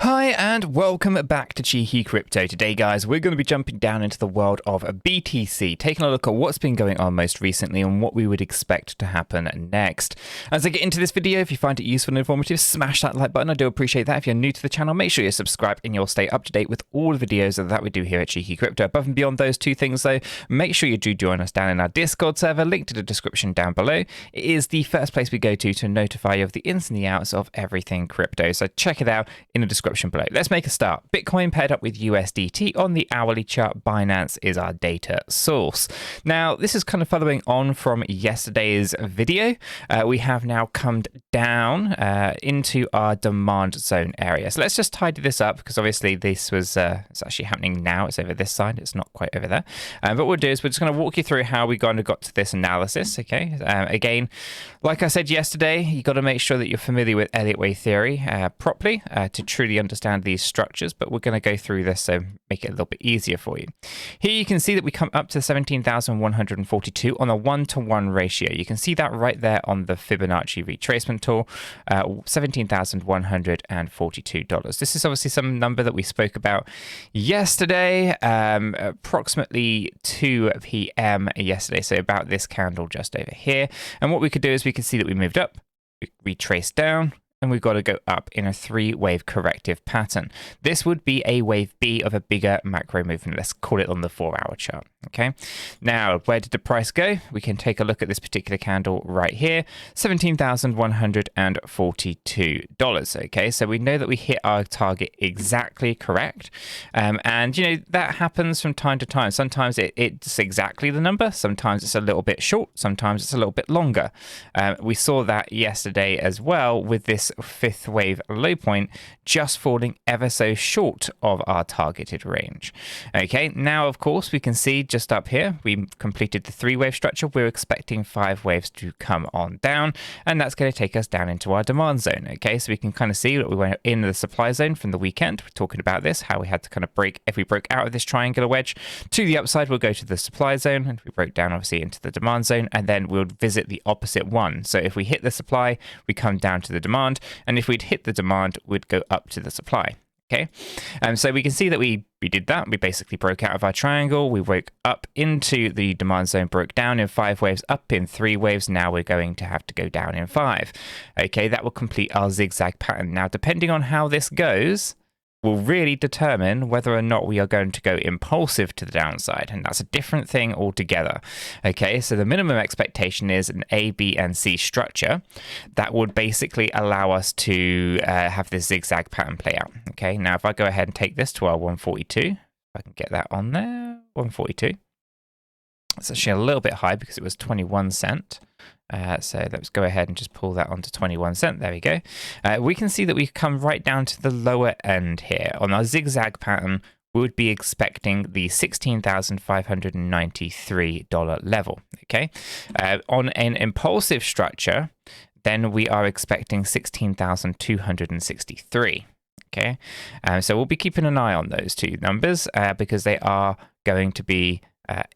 Hi and welcome back to 𝗕𝗘𝗪𝗀𝗀. Today guys, we're going to be jumping down into the world of BTC, taking a look at what's been going on most recently and what we would expect to happen next. As I get into this video, if you find it useful and informative, smash that like button. I do appreciate that. If you're new to the channel, make sure you're subscribed and you'll stay up to date with all the videos that we do here at 𝗕𝗘𝗪𝗀𝗀. Above and beyond those two things though, make sure you do join us down in our Discord server, linked to the description down below. It is the first place we go to notify you of the ins and the outs of everything crypto, so check it out in the description below. Let's make a start. Bitcoin paired up with USDT on the hourly chart. Binance is our data source. Now, this is kind of following on from yesterday's video. We have now come down into our demand zone area. So let's just tidy this up because obviously this was it's actually happening now. It's over this side. It's not quite over there. But what we'll do is we're just going to walk you through how we kind of got to this analysis. Okay. Again, like I said yesterday, you got to make sure that you're familiar with Elliott wave theory properly to truly understand these structures, but we're going to go through this so make it a little bit easier for you. Here you can see that we come up to 17,142 on a 1-to-1 ratio. You can see that right there on the Fibonacci retracement tool, $17,142. This is obviously some number that we spoke about yesterday, approximately 2 p.m. yesterday, so about this candle just over here. And what we could do is we could see that we moved up, we retraced down, and we've got to go up in a 3-wave corrective pattern. This would be a wave B of a bigger macro movement. Let's call it on the 4-hour chart. Okay. Now, where did the price go? We can take a look at this particular candle right here, $17,142. Okay, so we know that we hit our target exactly correct. And, you know, that happens from time to time. Sometimes it's exactly the number. Sometimes it's a little bit short. Sometimes it's a little bit longer. We saw that yesterday as well with this 5th wave low point just falling ever so short of our targeted range. Okay, now, of course, we can see just up here, we completed the 3-wave structure. We're expecting 5 waves to come on down, and that's going to take us down into our demand zone. Okay, so we can kind of see that we went in the supply zone from the weekend. We're talking about this, how we had to kind of break, if we broke out of this triangular wedge to the upside, we'll go to the supply zone, and we broke down obviously into the demand zone, and then we'll visit the opposite one. So if we hit the supply, we come down to the demand, and if we'd hit the demand, we'd go up to the supply. Okay, so we can see that we did that. We basically broke out of our triangle. We woke up into the demand zone, broke down in 5 waves, up in 3 waves. Now we're going to have to go down in 5. Okay, that will complete our zigzag pattern. Now, depending on how this goes, will really determine whether or not we are going to go impulsive to the downside, and that's a different thing altogether. Okay, so the minimum expectation is an A, B, and C structure that would basically allow us to have this zigzag pattern play out. Okay, now if I go ahead and take this to our 142, if I can get that on there, 142. It's actually a little bit high because it was 21 cent. So let's go ahead and just pull that onto 21 cent. There we go. We can see that we've come right down to the lower end here. On our zigzag pattern, we would be expecting the $16,593 level. Okay. On an impulsive structure, then we are expecting 16,263. Okay. So we'll be keeping an eye on those two numbers because they are going to be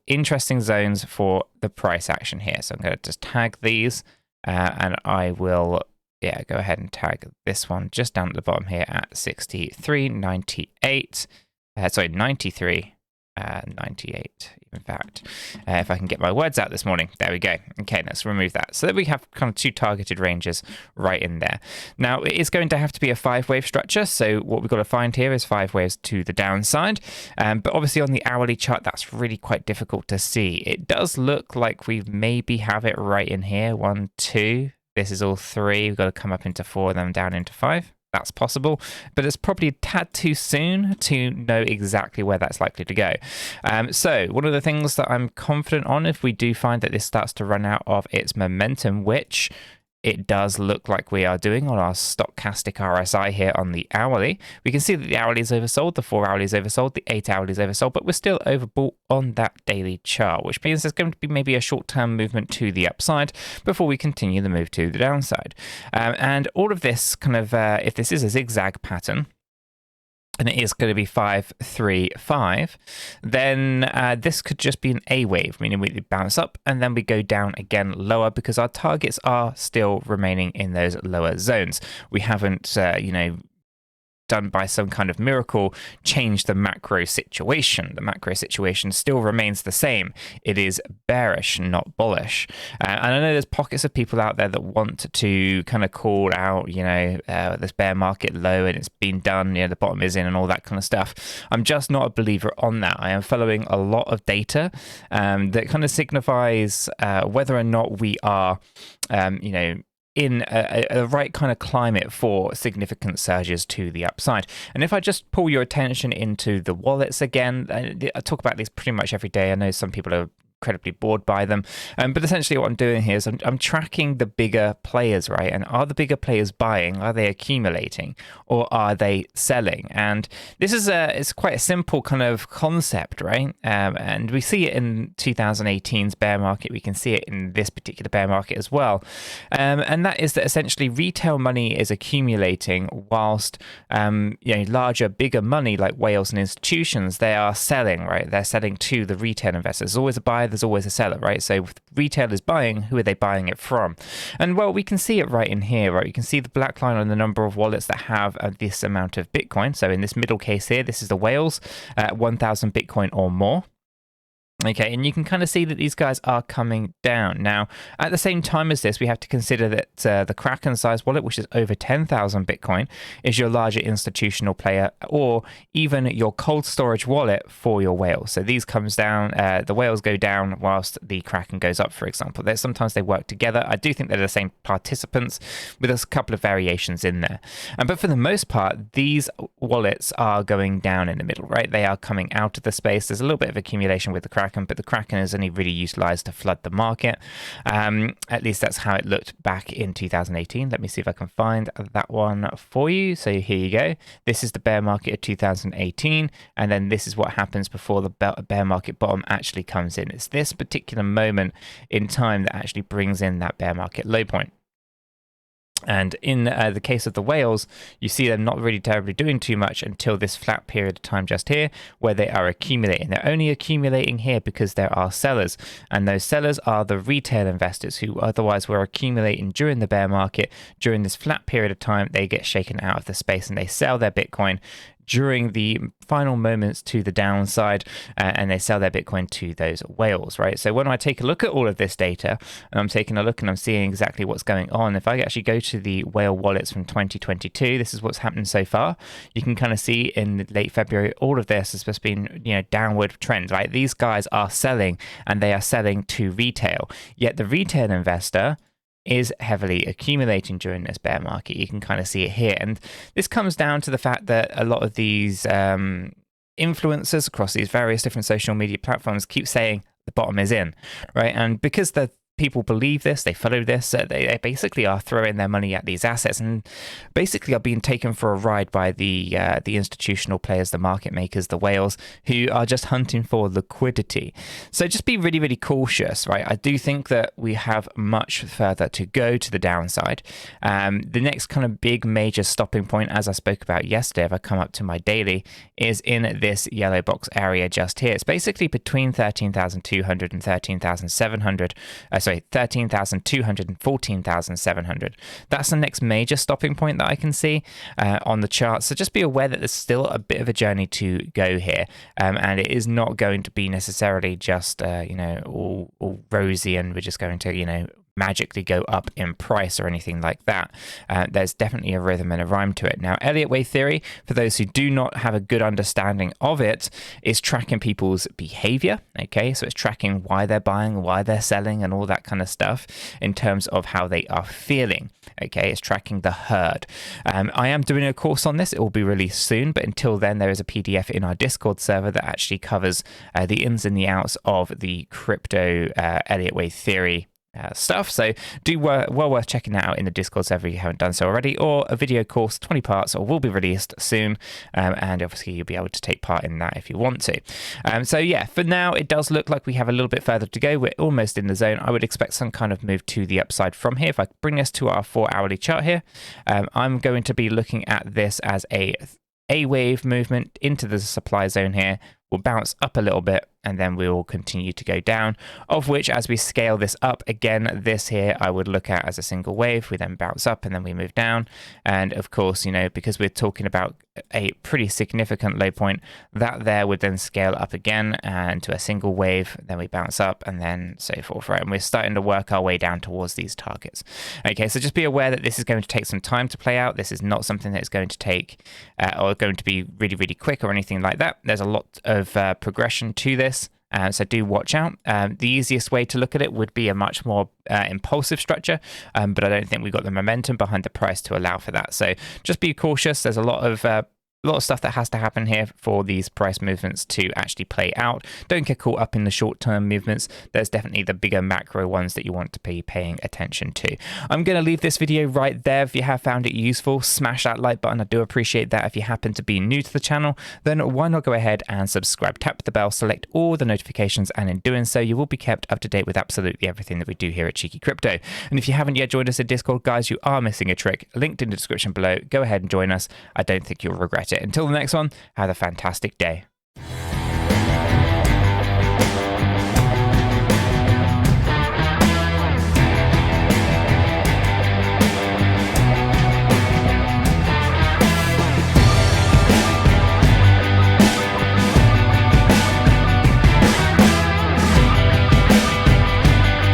interesting zones for the price action here. So I'm going to just tag these and I will go ahead and tag this one just down at the bottom here at 63.98. Sorry, 93. 98, in fact, if I can get my words out this morning. There we go. Okay, let's remove that. So that we have kind of 2 targeted ranges right in there. Now, it is going to have to be a 5-wave structure. So what we've got to find here is 5 waves to the downside. But obviously on the hourly chart, that's really quite difficult to see. It does look like we maybe have it right in here. 1, 2. This is all 3. We've got to come up into 4 and then down into 5. That's possible, but it's probably a tad too soon to know exactly where that's likely to go. So one of the things that I'm confident on, if we do find that this starts to run out of its momentum, which it does look like we are doing on our stochastic RSI here on the hourly, we can see that the hourly is oversold, the 4 hourly is oversold, the 8 hourly is oversold, but we're still overbought on that daily chart, which means there's going to be maybe a short-term movement to the upside before we continue the move to the downside. And all of this kind of, if this is a zigzag pattern, and it is going to be 5, 3, 5, then this could just be an A wave, meaning we bounce up and then we go down again lower because our targets are still remaining in those lower zones. We haven't, done by some kind of miracle, change the macro situation. The macro situation still remains the same. It is bearish, not bullish. And I know there's pockets of people out there that want to kind of call out, this bear market low and it's been done, the bottom is in and all that kind of stuff. I'm just not a believer on that. I am following a lot of data that kind of signifies whether or not we are, in a right kind of climate for significant surges to the upside. And if I just pull your attention into the wallets again, I talk about these pretty much every day. I know some people are incredibly bored by them, but essentially what I'm doing here is I'm tracking the bigger players, right? And are the bigger players buying? Are they accumulating, or are they selling? And this is it's quite a simple kind of concept, right? And we see it in 2018's bear market. We can see it in this particular bear market as well, and that is that essentially retail money is accumulating whilst larger, bigger money like whales and institutions, they are selling, right? They're selling to the retail investors. There's always a buyer, there's always a seller, right? So if retail is buying, who are they buying it from? And well, we can see it right in here, right? You can see the black line on the number of wallets that have this amount of Bitcoin. So in this middle case here, this is the whales, 1,000 Bitcoin or more. Okay, and you can kind of see that these guys are coming down. Now, at the same time as this, we have to consider that the Kraken size wallet, which is over 10,000 Bitcoin, is your larger institutional player, or even your cold storage wallet for your whales. So these comes down, the whales go down whilst the Kraken goes up, for example. Sometimes they work together. I do think they're the same participants with a couple of variations in there. But for the most part, these wallets are going down in the middle, right? They are coming out of the space. There's a little bit of accumulation with the Kraken, but the Kraken is only really utilized to flood the market. At least that's how it looked back in 2018. Let me see if I can find that one for you. So here you go. This is the bear market of 2018, and then this is what happens before the bear market bottom actually comes in. It's this particular moment in time that actually brings in that bear market low point. And in the case of the whales, you see them not really terribly doing too much until this flat period of time just here, where they are accumulating. They're only accumulating here because there are sellers, and those sellers are the retail investors who otherwise were accumulating during the bear market. During this flat period of time, they get shaken out of the space and they sell their Bitcoin during the final moments to the downside, and they sell their Bitcoin to those whales, right? So when I take a look at all of this data, and I'm taking a look and I'm seeing exactly what's going on, if I actually go to the whale wallets from 2022, this is what's happened so far. You can kind of see in late February, all of this has just been, downward trends, right? These guys are selling, and they are selling to retail, yet the retail investor is heavily accumulating during this bear market. You can kind of see it here. And this comes down to the fact that a lot of these influencers across these various different social media platforms keep saying the bottom is in, right? And because the people believe this, they follow this, they basically are throwing their money at these assets, and basically are being taken for a ride by the institutional players, the market makers, the whales, who are just hunting for liquidity. So just be really, really cautious, right? I do think that we have much further to go to the downside. The next kind of big major stopping point, as I spoke about yesterday, if I come up to my daily, is in this yellow box area just here. It's basically between 13,200 and 13,700. 13,200 and 14,700. That's the next major stopping point that I can see on the chart. So just be aware that there's still a bit of a journey to go here, and it is not going to be necessarily just all rosy, and we're just going to magically go up in price or anything like that. There's definitely a rhythm and a rhyme to it. Now, Elliott Wave theory, for those who do not have a good understanding of it, is tracking people's behavior. Okay, so it's tracking why they're buying, why they're selling, and all that kind of stuff in terms of how they are feeling. Okay, it's tracking the herd. I am doing a course on this. It will be released soon, but until then, there is a PDF in our Discord server that actually covers the ins and the outs of the crypto Elliott Wave theory stuff. So well worth checking that out in the Discord server if you haven't done so already, or a video course, 20 parts, or will be released soon, and obviously you'll be able to take part in that if you want to. So yeah, for now it does look like we have a little bit further to go. We're almost in the zone. I would expect some kind of move to the upside from here. If I bring us to our 4-hourly chart here, I'm going to be looking at this as a wave movement into the supply zone here. We'll bounce up a little bit, and then we will continue to go down, of which as we scale this up again, this here I would look at as a single wave. We then bounce up and then we move down. And of course, you know, because we're talking about a pretty significant low point, that there would then scale up again and to a single wave, then we bounce up and then so forth, right? And we're starting to work our way down towards these targets. Okay, so just be aware that this is going to take some time to play out. This is not something that is going to take or going to be really, really quick or anything like that. There's a lot of progression to this. So do watch out. The easiest way to look at it would be a much more impulsive structure, but I don't think we've got the momentum behind the price to allow for that. So just be cautious. There's a lot of stuff that has to happen here for these price movements to actually play out. Don't get caught up in the short-term movements. There's definitely the bigger macro ones that you want to be paying attention to. I'm going to leave this video right there. If you have found it useful, smash that like button. I do appreciate that. If you happen to be new to the channel, then why not go ahead and subscribe? Tap the bell, select all the notifications, and in doing so, you will be kept up to date with absolutely everything that we do here at Cheeky Crypto. And if you haven't yet joined us in Discord, guys, you are missing a trick. Linked in the description below. Go ahead and join us. I don't think you'll regret it. Until the next one, have a fantastic day.